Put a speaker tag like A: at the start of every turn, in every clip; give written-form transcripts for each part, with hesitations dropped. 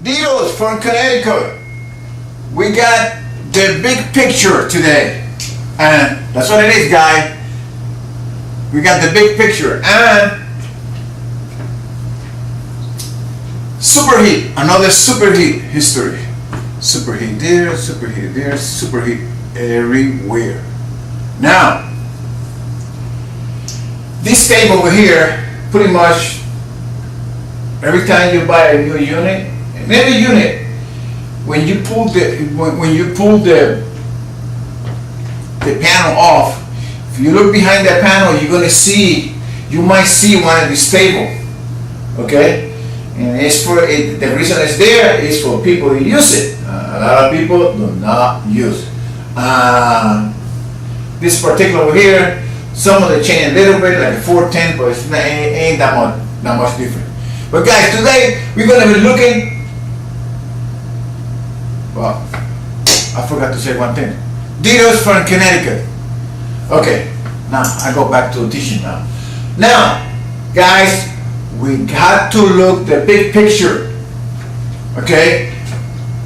A: Ditos from Connecticut. We got the big picture today. And that's what it is, guys. We got the big picture. And superheat, another superheat history. Superheat there, superheat there, superheat everywhere. Now, this tape over here, pretty much every time you buy a new unit, in every unit, when you pull the panel off, if you look behind that panel, you're gonna see, you might see one of these tables, okay? And it's for it, the reason it's there is for people to use it. A lot of people do not use it. This particular over here, some of the change a little bit, like a 410, but it's not, ain't that much different. But guys, today we're gonna be looking. Well, I forgot to say one thing. Ditos from Connecticut. Okay, now I go back to teaching now. Now, guys, we got to look the big picture. Okay?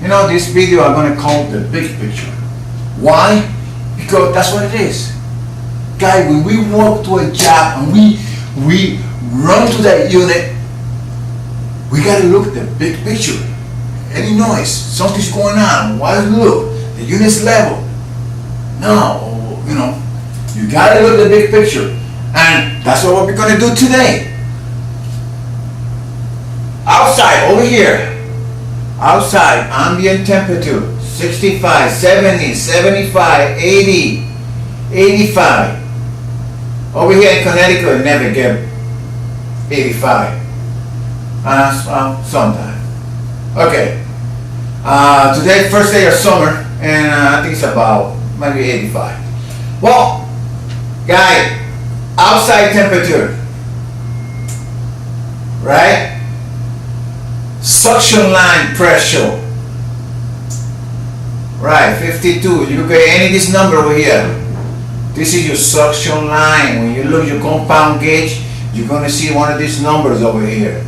A: You know, this video I'm gonna call the big picture. Why? Because that's what it is. Guys, when we walk to a job and we run to that unit, we gotta look at the big picture. Any noise, something's going on. Why look? The unit's level. No, you know, you gotta look at the big picture. And that's what we're gonna do today. Outside, over here. Outside, ambient temperature, 65, 70, 75, 80, 85. Over here in Connecticut, never get 85. Sometimes. Okay. Today, first day of summer, and I think it's about maybe 85. Well, guys, outside temperature, right? Suction line pressure, right? 52. You get any of this number over here. This is your suction line. When you look your compound gauge, you're gonna see one of these numbers over here.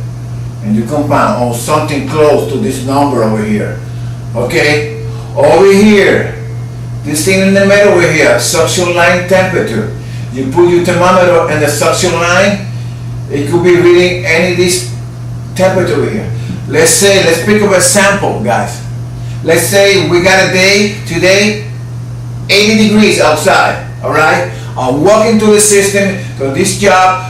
A: And you compound or something close to this number over here. Okay? Over here, this thing in the middle over here, suction line temperature. You put your thermometer in the suction line, it could be reading any of this temperature over here. Let's pick up a sample, guys. Let's say we got a day today, 80 degrees outside, all right? I'm walking to the system, to this job,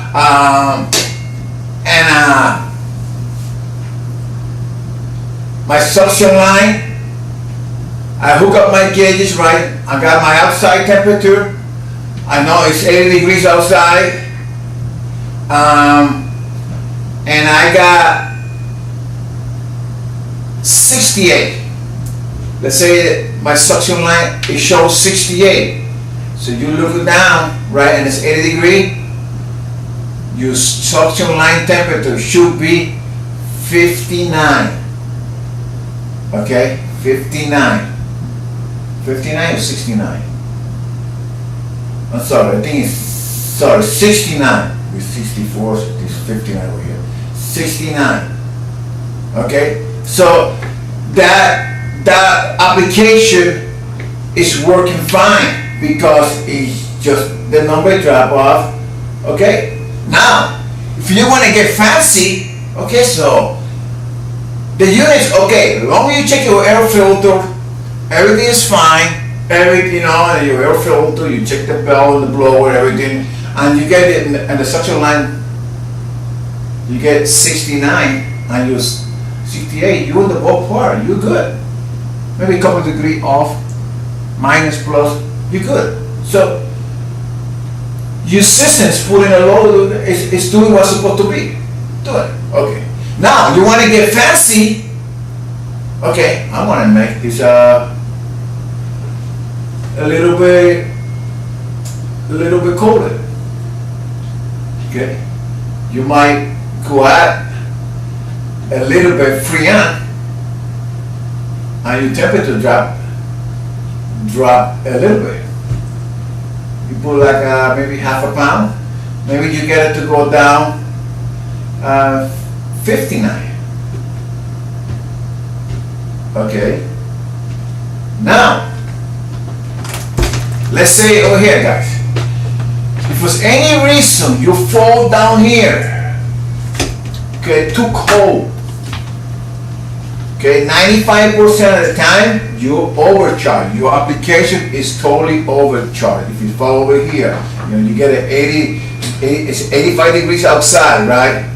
A: my suction line, I hook up my gauges, right? I got my outside temperature. I know it's 80 degrees outside. And I got 68. Let's say that my suction line, it shows 68. So you look down, right, and it's 80 degrees. Your suction line temperature should be 59. Okay, 59. 59 or 69? I'm sorry, I think it's 69. With 64, so it's 59 over here. 69. Okay, so that application is working fine because it's just the number drop off. Okay, now if you want to get fancy, okay, so the units, okay, as long as you check your air filter, everything is fine. Everything, you know, your air filter, you check the bell and the blower, everything, and you get it in the suction line, you get 69 and you're 68, you're in the ballpark, you're good. Maybe a couple degrees off, minus, plus, you're good. So, your system's putting a load, it's doing what's supposed to be. Do it. Okay. Now, you want to get fancy. Okay, I want to make this a little bit colder. Okay, you might go out a little bit Freon, and your temperature drop a little bit. You put like maybe half a pound. Maybe you get it to go down 59. Okay. Now, let's say over here, guys. If for any reason you fall down here, okay, too cold, okay, 95% of the time you overcharge. Your application is totally overcharged. If you fall over here, you know, you get an 80, it's 85 degrees outside, right?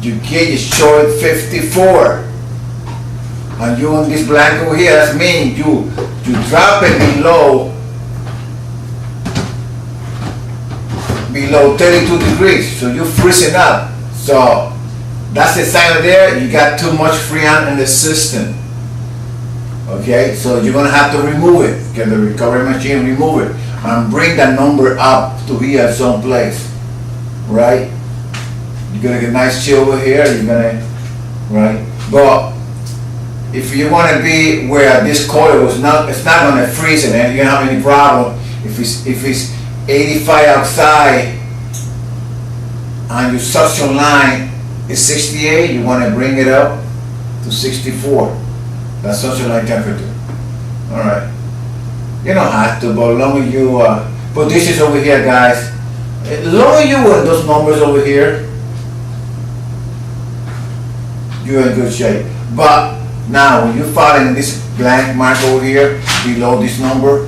A: Your gauge is showing 54. And you on this blank over here, that means you drop it below 32 degrees, so you're freezing up. So that's the sign there, you got too much freon in the system. Okay, so you're gonna have to remove it, get the recovery machine, remove it, and bring that number up to here someplace, right? You're gonna get a nice chill over here, you're gonna, right? But if you want to be where this coil is not, it's not going to freeze it, and you don't have any problem. If it's 85 outside and your suction line is 68, you want to bring it up to 64. That's suction line temperature. All right. You don't have to, but as long as you put dishes over here, guys. As long as you with those numbers over here, you're in good shape. But now, when you fall in this blank mark over here, below this number,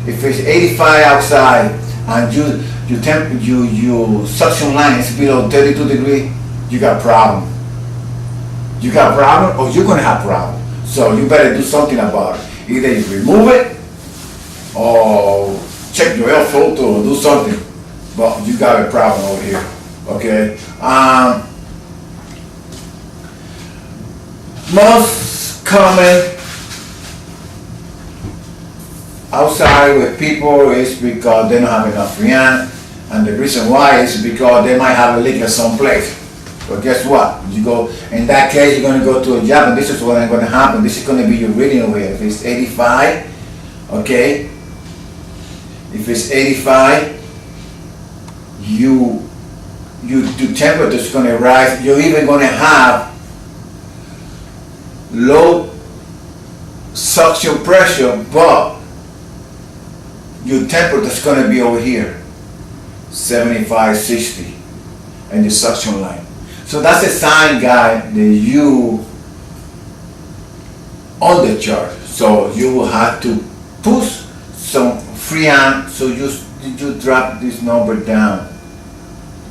A: if it's 85 outside and your suction line is below 32 degrees, you got a problem. You got a problem, or you're gonna have a problem. So you better do something about it. Either you remove it, or check your air filter, or do something. But you got a problem over here. Okay. Most common outside with people is because they don't have enough freon, and the reason why is because they might have a leak at some place. But guess what? You go, in that case, you're going to go to a job, and this is what's going to happen. This is going to be your reading over here. If it's 85, okay, if it's 85, the temperature is going to rise. You're even going to have low suction pressure, but your temperature is going to be over here, 75, 60, and the suction line. So that's a sign, guy, that you undercharge. So you will have to push some freon, so you drop this number down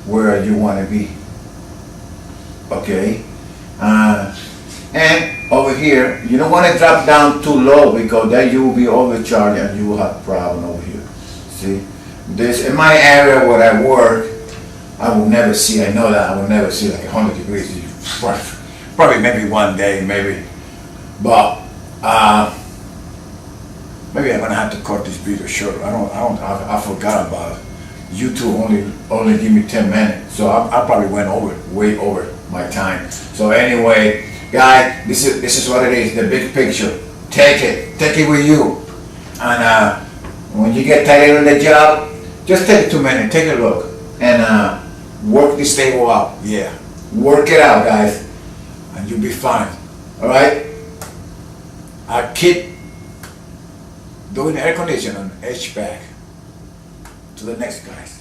A: where you want to be. Okay, and over here, you don't want to drop down too low, because then you will be overcharged and you will have a problem over here. See, this in my area where I work, I will never see, I know that I will never see like 100 degrees. Probably maybe one day, maybe. But maybe I'm gonna have to cut this video short. I forgot about it. YouTube only give me 10 minutes, so I probably went way over my time. So anyway, guys, this is what it is, the big picture. Take it with you. And when you get tired on the job, just take 2 minutes, take a look, and work this table out. Yeah, work it out, guys, and you'll be fine. All right. I keep doing air conditioning on HVAC. To the next, guys.